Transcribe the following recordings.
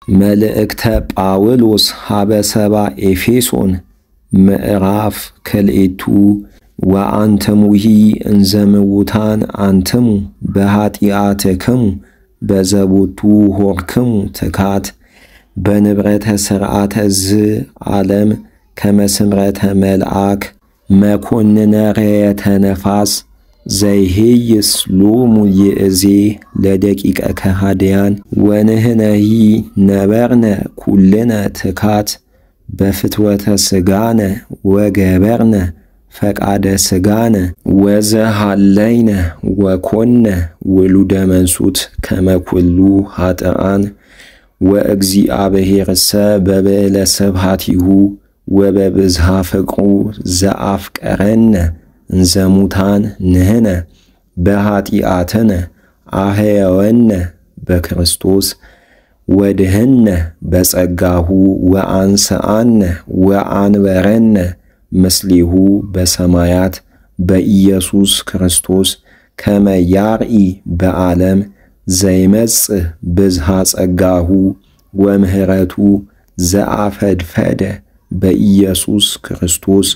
መልእክተ ጳውሎስ ሀበ ሰብአ ኤፌሶን ምዕራፍ ክልኤቱ ወአንትሙሂ እንዘ ምውታን አንትሙ በኃጢአትክሙ በዘቦቱ ሆርክሙ ትካት በንብረተ ሥርዓተ ዓለም ከመ ስምረተ መልአክ መኮንነ ርየተ ነፋስ ዘይሄይስ ሎሙ ይእዜ ለደቂቀ ከሃድያን ወንህነሂ ነበርነ ኩልነ ትካት በፍትወተ ሥጋነ ወገበርነ ፈቃደ ሥጋነ ወዘሃለይነ ወኮነ ውሉደ መንሱት ከመ ኩሉ ኃጥኣን ወእግዚአብሔርሰ በብዕለ ስብሐቲሁ ወበብዝሃ ፍቅሩ ዘአፍቀረነ እንዘ ሙታን ንሕነ በኃጢአትነ አሕየወነ በክርስቶስ ወድህነ በጸጋሁ ወአንሥአነ ወአንበረነ ምስሌሁ በሰማያት በኢየሱስ ክርስቶስ ከመ ያርኢ በዓለም ዘይመጽእ ብዝሃ ጸጋሁ ወምህረቱ ዘአፈድፈደ በኢየሱስ ክርስቶስ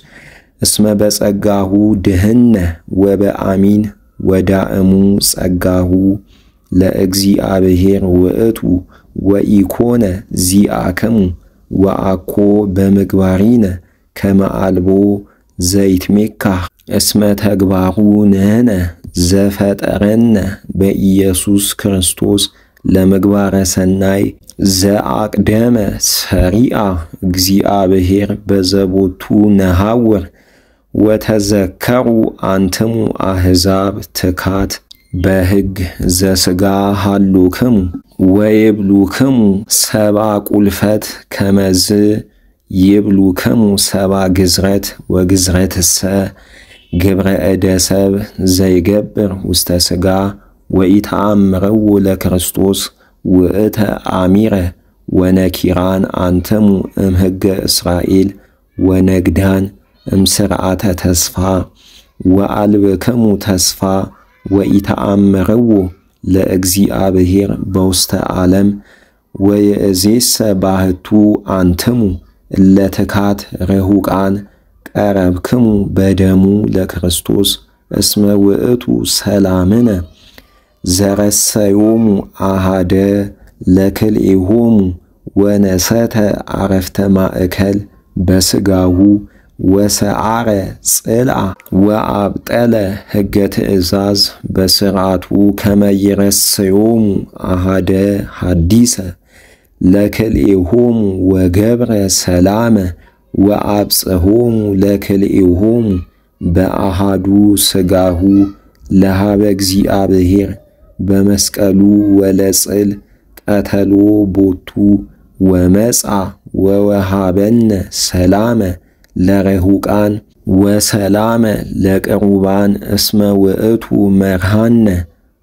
እስመ በጸጋሁ ድህነ ወበአሚን ወዳእሙ ጸጋሁ ለእግዚአብሔር ውእቱ ወኢኮነ ዚአክሙ ወአኮ በምግባሪነ ከመ አልቦ ዘይትሜካህ እስመ ተግባሩ ንሕነ ዘፈጠረነ በኢየሱስ ክርስቶስ ለምግባረ ሰናይ ዘአቅደመ ሰሪአ እግዚአብሔር በዘቦቱ ነሐውር ወተዘከሩ አንትሙ አሕዛብ ትካት በሕግ ዘሥጋ ሃሎክሙ ወይብሉክሙ ሰብአ ቁልፈት ከመዝ ይብሉክሙ ሰብአ ግዝረት ወግዝረትሰ ግብረ እደ ሰብ ዘይገብር ውስተ ሥጋ ወኢተአምረው ለክርስቶስ ውእተ አሚረ ወነኪራን አንትሙ እምሕገ እስራኤል ወነግዳን እምስርዓተ ተስፋ ወአልብክሙ ተስፋ ወኢተአምረው ለእግዚአብሔር በውስተ ዓለም ወይእዜሰ ባሕቱ አንትሙ እለ ትካት ርሑቃን ቀረብክሙ በደሙ ለክርስቶስ እስመ ውእቱ ሰላምነ ዘረሰዮሙ አሃደ ለክልኤሆሙ ወነሰተ አረፍተ ማእከል በሥጋሁ ወሰዓረ ጽልዓ ወአብጠለ ሕገ ትእዛዝ በሥርዓቱ ከመ ይረሰዮሙ አሃደ ሐዲሰ ለክልኤሆሙ ወገብረ ሰላመ ወአብጽሖሙ ለክልኤሆሙ በአሃዱ ሥጋሁ ለሃበ እግዚአብሔር በመስቀሉ ወለጽል ቀተሎ ቦቱ ወመጻ ወወሃበነ ሰላመ ለርሑቃን ወሰላመ ለቅሩባን እስመ ውእቱ መርሃነ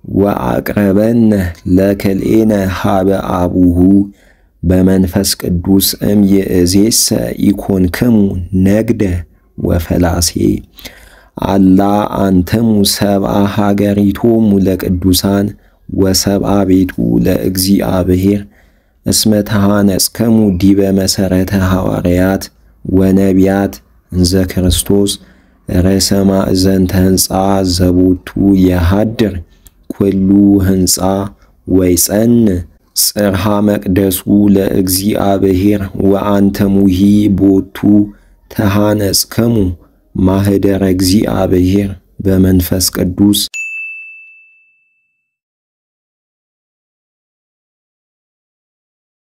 ወአቅረበነ ለክልኤነ ሃበ አቡሁ በመንፈስ ቅዱስ እምይእዜሰ ኢኮንክሙ ነግደ ወፈላሴ አላ አንትሙ ሰብአ ሀገሪቶሙ ለቅዱሳን ወሰብአ ቤቱ ለእግዚአብሔር እስመ ተሃነጽክሙ ዲበ መሠረተ ሐዋርያት ወነቢያት እንዘ ክርስቶስ ርእሰ ማእዘንተ ሕንጻ ዘቦቱ የሃድር ኩሉ ሕንጻ ወይጸንዕ ጽርሐ መቅደሱ ለእግዚአብሔር ወአንትሙሂ ቦቱ ተሃነጽክሙ ማኅደረ እግዚአብሔር በመንፈስ ቅዱስ